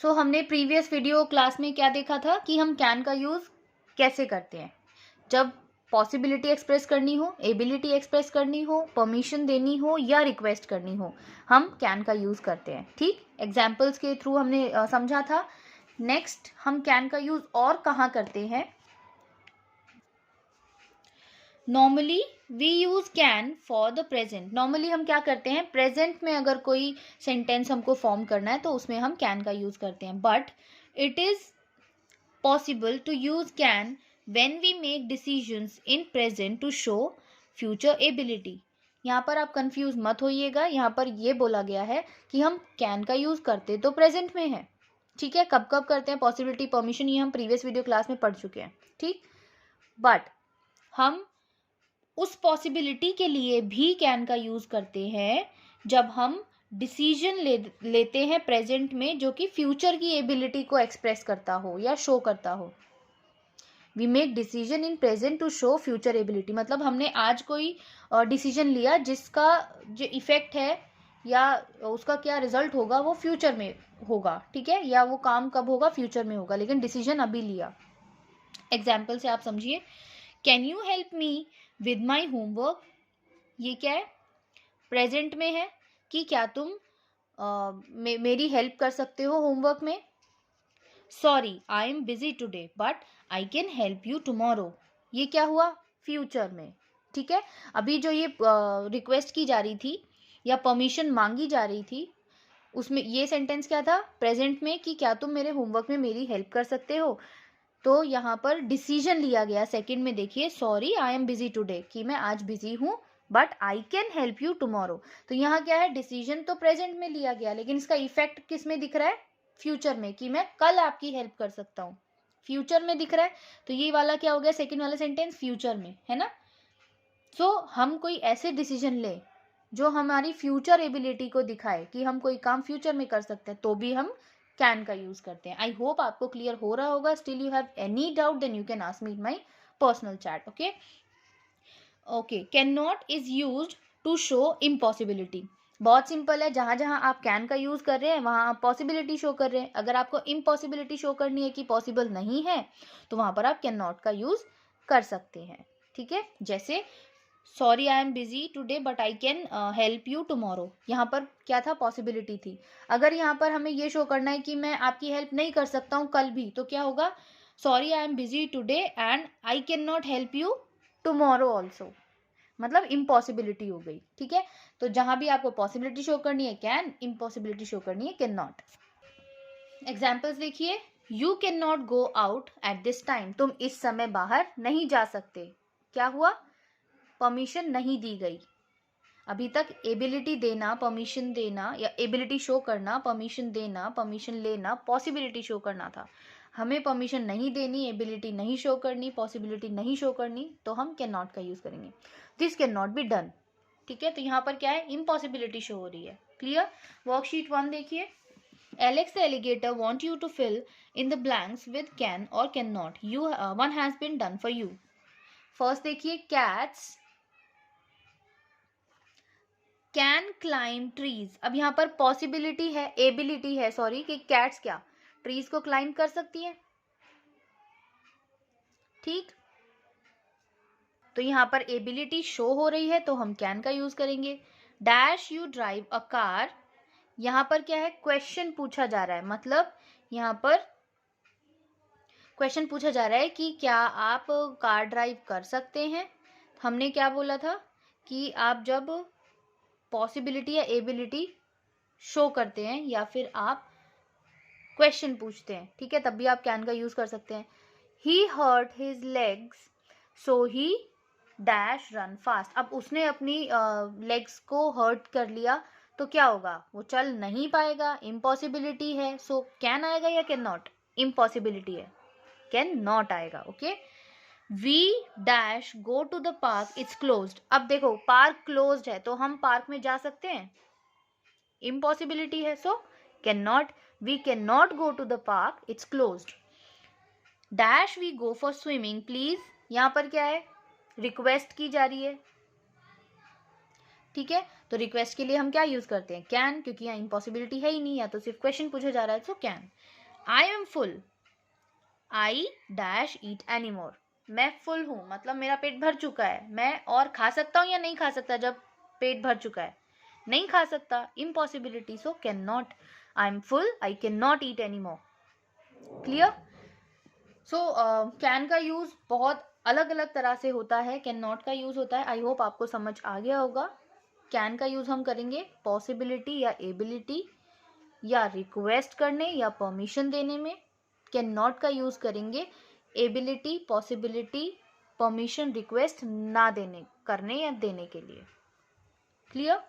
सो हमने previous video class में क्या देखा था कि हम कैन का यूज़ कैसे करते हैं। जब पॉसिबिलिटी एक्सप्रेस करनी हो, एबिलिटी एक्सप्रेस करनी हो, परमिशन देनी हो या रिक्वेस्ट करनी हो, हम कैन का यूज़ करते हैं। ठीक, एग्जाम्पल्स के थ्रू हमने समझा था। नेक्स्ट हम कैन का यूज़ और कहाँ करते हैं? Normally we use can for the present. Normally हम क्या करते हैं, प्रेजेंट में अगर कोई सेंटेंस हमको फॉर्म करना है तो उसमें हम कैन का यूज़ करते हैं। But it is possible to use can when we make decisions in present to show future ability। यहाँ पर आप कंफ्यूज मत होइएगा, यहाँ पर ये बोला गया है कि हम कैन का यूज़ करते तो प्रेजेंट में है। ठीक है, कब कब करते हैं, पॉसिबिलिटी, परमिशन, ये हम प्रीवियस वीडियो क्लास में पढ़ चुके हैं। ठीक, बट हम उस पॉसिबिलिटी के लिए भी कैन का यूज़ करते हैं जब हम डिसीजन लेते हैं प्रेजेंट में जो कि फ्यूचर की एबिलिटी को एक्सप्रेस करता हो या शो करता हो। We make decision in present to show future ability, मतलब हमने आज कोई डिसीजन लिया जिसका जो इफेक्ट है या उसका क्या रिजल्ट होगा वो फ्यूचर में होगा। ठीक है, या वो काम कब होगा, फ्यूचर में होगा, लेकिन डिसीजन अभी लिया। एग्जाम्पल से आप समझिए, can you help me with my homework. ये क्या है, प्रेजेंट में है कि क्या तुम मेरी हेल्प कर सकते हो होमवर्क में। Sorry I am busy today but I can help you tomorrow. ये क्या हुआ, फ्यूचर में। ठीक है, अभी जो ये रिक्वेस्ट की जा रही थी या परमिशन मांगी जा रही थी उसमें ये सेंटेंस क्या था, प्रेजेंट में, कि क्या तुम मेरे होमवर्क में मेरी हेल्प कर सकते हो। तो यहाँ पर डिसीजन लिया गया सेकंड में, देखिए, sorry I am busy today, कि मैं आज बिजी हूँ, but I can help you tomorrow. तो यहाँ क्या है, डिसीजन तो प्रेजेंट में लिया गया लेकिन इसका इफेक्ट किस में दिख रहा है, फ्यूचर में, कि मैं कल आपकी हेल्प कर सकता हूँ, फ्यूचर में दिख रहा है। तो ये वाला क्या हो गया, सेकंड वाला सेंटेंस फ्यूचर में है ना। सो हम कोई ऐसे डिसीजन ले जो हमारी फ्यूचर एबिलिटी को दिखाए कि हम कोई काम फ्यूचर में कर सकते हैं, तो भी हम कैन का यूज करते हैं। आई होप आपको क्लियर हो रहा होगा। Still you have any doubt then you can ask me in my personal chat. Okay okay, can not is use to show impossibility. बहुत सिंपल है, जहां जहां आप कैन का यूज कर रहे हैं वहां आप पॉसिबिलिटी शो कर रहे हैं। अगर आपको इम्पॉसिबिलिटी शो करनी है कि पॉसिबल नहीं है तो वहां पर आप कैन नॉट का यूज कर सकते हैं। ठीक है, जैसे sorry I am busy today but I can help you tomorrow, यहाँ पर क्या था, पॉसिबिलिटी थी। अगर यहाँ पर हमें ये शो करना है कि मैं आपकी हेल्प नहीं कर सकता हूँ कल भी, तो क्या होगा, sorry I am busy today and I can not help you tomorrow also, मतलब इम्पॉसिबिलिटी हो गई। ठीक है, तो जहां भी आपको पॉसिबिलिटी शो करनी है कैन, इम्पॉसिबिलिटी शो करनी है कैन नॉट। एग्जाम्पल्स देखिए, you can not go out at this time, तुम इस समय बाहर नहीं जा सकते। क्या हुआ, परमिशन नहीं दी गई। अभी तक एबिलिटी देना, परमिशन देना, या एबिलिटी शो करना, परमिशन देना, परमिशन लेना, पॉसिबिलिटी शो करना था। हमें परमिशन नहीं देनी, एबिलिटी नहीं शो करनी, पॉसिबिलिटी नहीं शो करनी, तो हम कैन नॉट का यूज करेंगे। This can not be done. ठीक है, तो यहाँ पर क्या है, इम्पॉसिबिलिटी शो हो रही है। क्लियर। वर्कशीट 1 देखिए, Alex the alligator want you to fill in the blanks with can or cannot. One has been done for you. First देखिए, cats कैन क्लाइम ट्रीज। अब यहाँ पर पॉसिबिलिटी है, एबिलिटी है, सॉरी, कि कैट्स क्या trees को क्लाइम कर सकती है। ठीक, तो यहाँ पर एबिलिटी शो हो रही है तो हम कैन का यूज करेंगे। Dash you drive a car, यहाँ पर क्या है, क्वेश्चन पूछा जा रहा है, मतलब यहाँ पर क्वेश्चन पूछा जा रहा है कि क्या आप कार ड्राइव कर सकते हैं। हमने क्या बोला था कि आप जब पॉसिबिलिटी या एबिलिटी शो करते हैं या फिर आप क्वेश्चन पूछते हैं, ठीक है, तब भी आप कैन का यूज कर सकते हैं। He hurt his legs so he dash run fast. अब उसने अपनी लेग्स को हर्ट कर लिया तो क्या होगा, वो चल नहीं पाएगा, इम्पॉसिबिलिटी है। सो कैन आएगा या कैन नॉट, इम्पॉसिबिलिटी है, कैन नॉट आएगा। Okay, we dash go to the park it's closed. अब देखो, पार्क क्लोज्ड है तो हम पार्क में जा सकते हैं, इम्पॉसिबिलिटी है, so can not, we can not go to the park it's closed. Dash we go for swimming please, यहाँ पर क्या है, रिक्वेस्ट की जा रही है। ठीक है, तो रिक्वेस्ट के लिए हम क्या यूज करते हैं, कैन, क्योंकि यहाँ इम्पॉसिबिलिटी है ही नहीं, या तो सिर्फ क्वेश्चन पूछा जा रहा है, तो can. I am full, I dash eat any more, मैं फुल हूं मतलब मेरा पेट भर चुका है, मैं और खा सकता हूं या नहीं खा सकता जब पेट भर चुका है, नहीं खा सकता, impossibility, so can not. I am full, I can not eat any more. Clear? So can का यूज बहुत अलग अलग तरह से होता है, कैन नॉट का यूज होता है। आई होप आपको समझ आ गया होगा। कैन का यूज हम करेंगे पॉसिबिलिटी या एबिलिटी या रिक्वेस्ट करने या परमिशन देने में। कैन नॉट का यूज करेंगे एबिलिटी, पॉसिबिलिटी, परमिशन, रिक्वेस्ट ना देने, करने या देने के लिए। क्लियर?